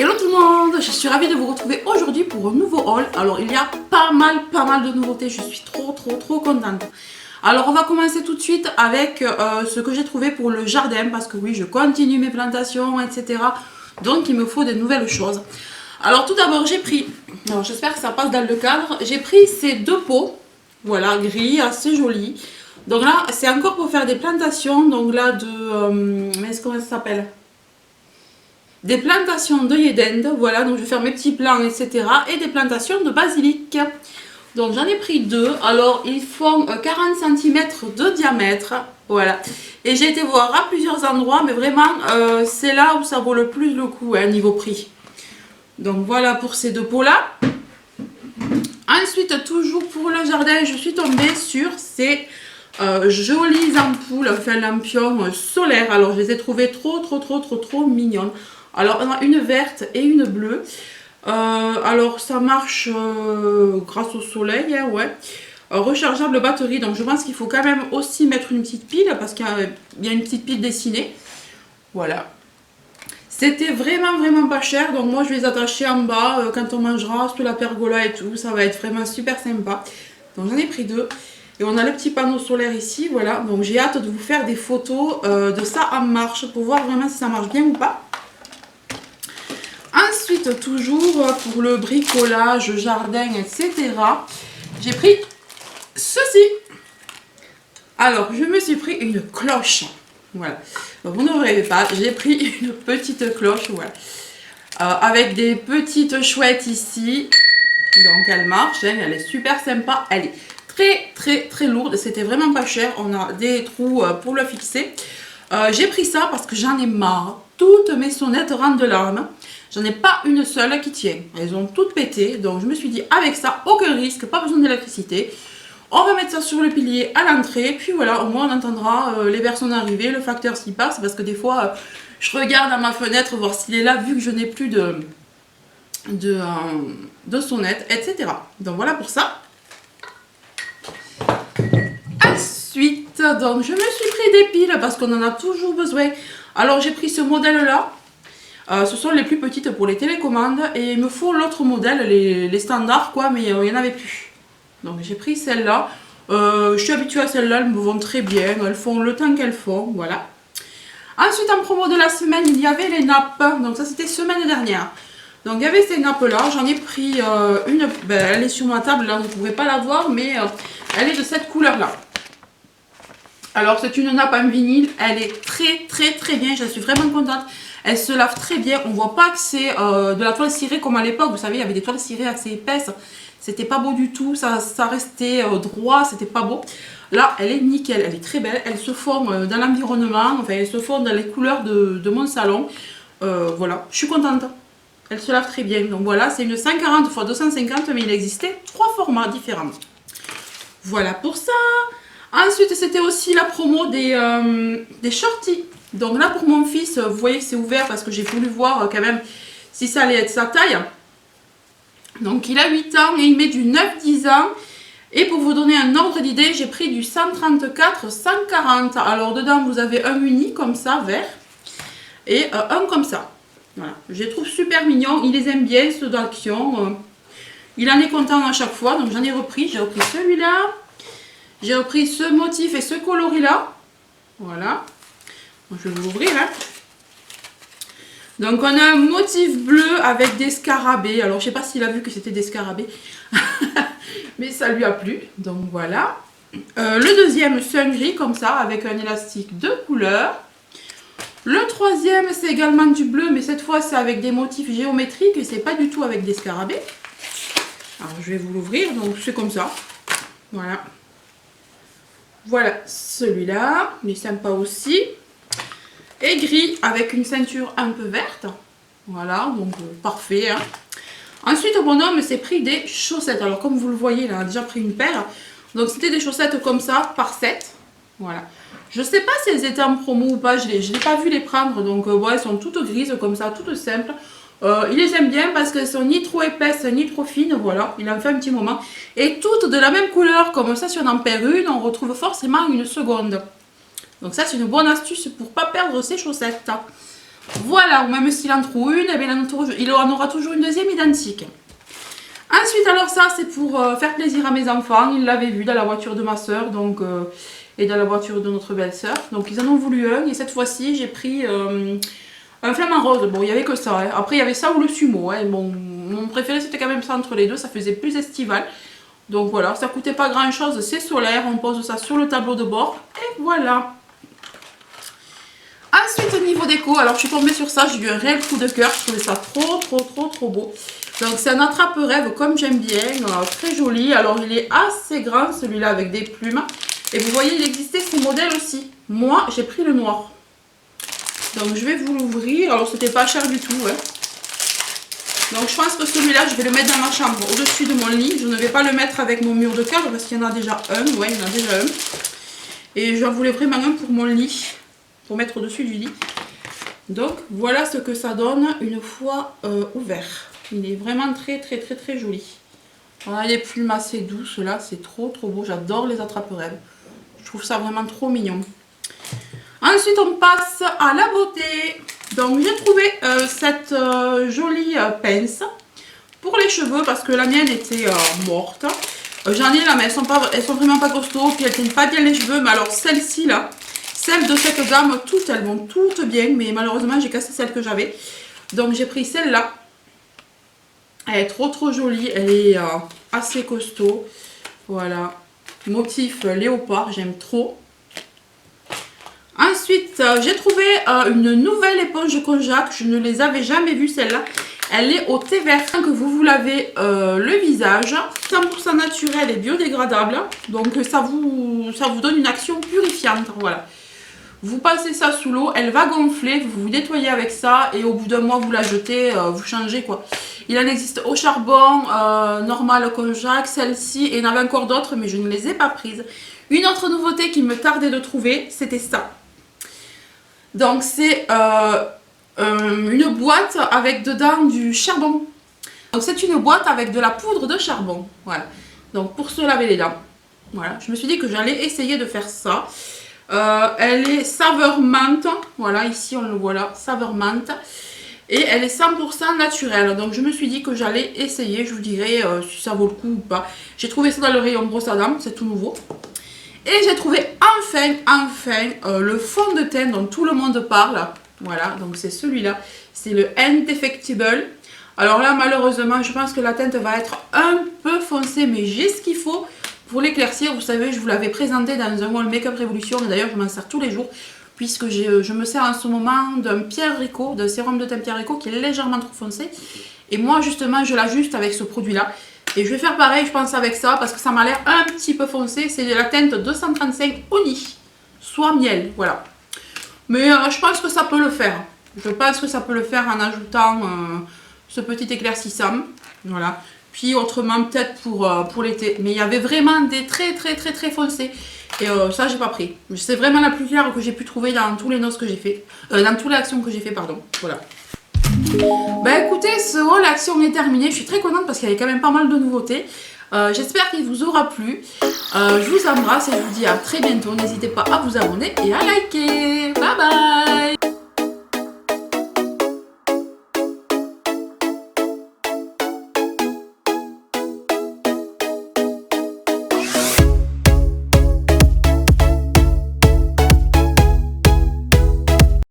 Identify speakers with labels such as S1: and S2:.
S1: Hello tout le monde, je suis ravie de vous retrouver aujourd'hui pour un nouveau haul. Alors il y a pas mal de nouveautés, je suis trop contente. Alors on va commencer tout de suite avec ce que j'ai trouvé pour le jardin, parce que oui, je continue mes plantations, etc. Donc il me faut de nouvelles choses. Alors tout d'abord j'ai pris, alors j'espère que ça passe dans le cadre, j'ai pris ces deux pots, voilà, gris, assez jolis. Donc là c'est encore pour faire des plantations, donc là de, comment ça s'appelle ? Des plantations d'œillets d'Inde, voilà, donc je vais faire mes petits plants, etc. Et des plantations de basilic. Donc j'en ai pris deux, alors ils font 40 cm de diamètre, voilà. Et j'ai été voir à plusieurs endroits, mais vraiment, c'est là où ça vaut le plus le coup, hein, niveau prix. Donc voilà pour ces deux pots-là. Ensuite, toujours pour le jardin, je suis tombée sur ces jolies ampoules, enfin lampions solaires. Alors je les ai trouvées trop mignonnes. Alors on a une verte et une bleue. Alors ça marche grâce au soleil, hein, ouais. Rechargeable batterie, donc je pense qu'il faut quand même aussi mettre une petite pile parce qu'il y a une petite pile dessinée. Voilà. C'était vraiment pas cher, donc moi je vais les attacher en bas quand on mangera sous la pergola et tout. Ça va être vraiment super sympa. Donc j'en ai pris deux. Et on a le petit panneau solaire ici, voilà. Donc j'ai hâte de vous faire des photos de ça en marche pour voir vraiment si ça marche bien ou pas. Ensuite, toujours pour le bricolage, jardin, etc. J'ai pris ceci. Alors, je me suis pris une cloche. Voilà. Donc, vous ne rêvez pas, j'ai pris une petite cloche, voilà. Avec des petites chouettes ici. Donc, elle marche, hein, elle est super sympa. Elle est très lourde. C'était vraiment pas cher. On a des trous pour le fixer. J'ai pris ça parce que j'en ai marre. Toutes mes sonnettes rentrent de larmes. J'en ai pas une seule qui tient. Elles ont toutes pété. Donc je me suis dit, avec ça, aucun risque, pas besoin d'électricité. On va mettre ça sur le pilier à l'entrée. Puis voilà, au moins on entendra les personnes arriver, le facteur s'y passe. Parce que des fois, je regarde à ma fenêtre voir s'il est là, vu que je n'ai plus de sonnettes, etc. Donc voilà pour ça. Ensuite, donc je me suis pris des piles parce qu'on en a toujours besoin. Alors j'ai pris ce modèle-là. Ce sont les plus petites pour les télécommandes et il me faut l'autre modèle, les standards quoi, mais il n'y en avait plus. Donc j'ai pris celle-là. Je suis habituée à celle-là, elles me vont très bien, elles font le temps qu'elles font, voilà. Ensuite en promo de la semaine, il y avait les nappes, donc ça c'était semaine dernière. Donc il y avait ces nappes-là, j'en ai pris une, elle est sur ma table, là vous ne pouvez pas la voir, mais elle est de cette couleur-là. Alors c'est une nappe en vinyle, elle est très bien, je suis vraiment contente. Elle se lave très bien, on voit pas que c'est de la toile cirée comme à l'époque, vous savez, il y avait des toiles cirées assez épaisses. C'était pas beau du tout, ça restait droit, c'était pas beau. Là, elle est nickel, elle est très belle, elle se forme dans l'environnement, enfin elle se forme dans les couleurs de mon salon. Voilà, je suis contente. Elle se lave très bien, donc voilà, c'est une 140 x 250, mais il existait 3 formats différents. Voilà pour ça. Ensuite, c'était aussi la promo des shorties. Donc là, pour mon fils, vous voyez que c'est ouvert parce que j'ai voulu voir quand même si ça allait être sa taille. Donc il a 8 ans et il met du 9-10 ans. Et pour vous donner un ordre d'idée, j'ai pris du 134-140. Alors dedans, vous avez un uni comme ça, vert, et un comme ça. Voilà, je les trouve super mignons. Il les aime bien, ceux d'action. Il en est content à chaque fois. Donc j'en ai repris. J'ai repris celui-là. J'ai repris ce motif et ce coloris-là. Voilà. Je vais vous l'ouvrir. Hein. Donc, on a un motif bleu avec des scarabées. Alors, je ne sais pas s'il a vu que c'était des scarabées. Mais ça lui a plu. Donc, voilà. Le deuxième, c'est un gris comme ça, avec un élastique de couleur. Le troisième, c'est également du bleu, mais cette fois, c'est avec des motifs géométriques et c'est pas du tout avec des scarabées. Alors, je vais vous l'ouvrir. Donc, c'est comme ça. Voilà. Voilà celui-là. Il est sympa aussi. Et gris avec une ceinture un peu verte. Voilà, donc parfait. Hein. Ensuite, mon homme s'est pris des chaussettes. Alors, comme vous le voyez, il a déjà pris une paire. Donc, c'était des chaussettes comme ça, par 7. Voilà. Je ne sais pas si elles étaient en promo ou pas. Je n'ai pas vu les prendre. Donc, ouais, elles sont toutes grises comme ça, toutes simples. Il les aime bien parce qu'elles sont ni trop épaisses, ni trop fines. Voilà, il en fait un petit moment. Et toutes de la même couleur. Comme ça, si on en perd une, on retrouve forcément une seconde. Donc ça, c'est une bonne astuce pour ne pas perdre ses chaussettes. Voilà, ou même s'il en trouve une, eh bien, il en aura toujours une deuxième identique. Ensuite, alors ça, c'est pour faire plaisir à mes enfants. Ils l'avaient vu dans la voiture de ma soeur, donc, et dans la voiture de notre belle-sœur. Donc, ils en ont voulu un. Et cette fois-ci, j'ai pris un flamant rose. Bon, il n'y avait que ça. Hein. Après, il y avait ça ou le sumo. Hein. Bon, mon préféré, c'était quand même ça entre les deux. Ça faisait plus estival. Donc voilà, ça coûtait pas grand-chose. C'est solaire. On pose ça sur le tableau de bord. Et voilà. Ensuite, au niveau déco, alors je suis tombée sur ça. J'ai eu un réel coup de cœur. Je trouvais ça trop beau. Donc c'est un attrape-rêve comme j'aime bien, très joli. Alors il est assez grand celui-là avec des plumes. Et vous voyez, il existait ces modèles aussi. Moi, j'ai pris le noir. Donc je vais vous l'ouvrir. Alors c'était pas cher du tout. Hein. Donc je pense que celui-là, je vais le mettre dans ma chambre au-dessus de mon lit. Je ne vais pas le mettre avec mon mur de cadre parce qu'il y en a déjà un. Ouais, il y en a déjà un. Et j'en voulais vraiment un pour mon lit. Pour mettre au-dessus du lit. Donc voilà ce que ça donne une fois ouvert. Il est vraiment très joli. Voilà les plumes assez douces là, c'est trop beau. J'adore les attrape-rêves. Je trouve ça vraiment trop mignon. Ensuite on passe à la beauté. Donc j'ai trouvé cette jolie pince pour les cheveux parce que la mienne était morte. J'en ai là mais elles sont vraiment pas costauds. Puis elles tiennent pas bien les cheveux. Mais alors celle-ci là, celle de cette gamme, toutes elles vont toutes bien. Mais malheureusement j'ai cassé celle que j'avais. Donc j'ai pris celle-là. Elle est trop jolie, elle est assez costaud. Voilà, motif léopard, j'aime trop. Ensuite, j'ai trouvé une nouvelle éponge Conjac. Je ne les avais jamais vues celle-là. Elle est au thé vert. Que vous lavez le visage. 100% naturel et biodégradable. Donc ça vous donne une action purifiante. Voilà. Vous passez ça sous l'eau, elle va gonfler, vous nettoyez avec ça et au bout d'un mois vous la jetez, vous changez quoi. Il en existe au charbon, normal Conjac, celle-ci et il y en avait encore d'autres mais je ne les ai pas prises. Une autre nouveauté qui me tardait de trouver, c'était ça. Donc c'est une boîte avec dedans du charbon. Donc c'est une boîte avec de la poudre de charbon, voilà. Donc pour se laver les dents, voilà. Je me suis dit que j'allais essayer de faire ça. Elle est saveur menthe, voilà, ici on le voit là, saveur menthe. Et elle est 100% naturelle, donc je me suis dit que j'allais essayer, je vous dirai si ça vaut le coup ou pas. J'ai trouvé ça dans le rayon brosse à dents, c'est tout nouveau. Et j'ai trouvé enfin le fond de teint dont tout le monde parle. Voilà, donc c'est celui-là, c'est le Indefectible. Alors là malheureusement je pense que la teinte va être un peu foncée, mais j'ai ce qu'il faut. Pour l'éclaircir, vous savez, je vous l'avais présenté dans un One Makeup Revolution. Et d'ailleurs, je m'en sers tous les jours. Puisque je me sers en ce moment d'un Pierre Rico, d'un sérum de teint Pierre Rico qui est légèrement trop foncé. Et moi, justement, je l'ajuste avec ce produit-là. Et je vais faire pareil, je pense, avec ça. Parce que ça m'a l'air un petit peu foncé. C'est de la teinte 235 Oni. Soit miel, voilà. Mais je pense que ça peut le faire. Je pense que ça peut le faire en ajoutant ce petit éclaircissant. Voilà. Puis autrement peut-être pour l'été. Mais il y avait vraiment des très foncés. Et ça j'ai pas pris. C'est vraiment la plus claire que j'ai pu trouver dans tous les noces que j'ai fait. Dans toutes les actions que j'ai fait, pardon. Voilà. Bah écoutez, ce haul action est terminé. Je suis très contente parce qu'il y avait quand même pas mal de nouveautés. J'espère qu'il vous aura plu. Je vous embrasse et je vous dis à très bientôt. N'hésitez pas à vous abonner et à liker. Bye bye.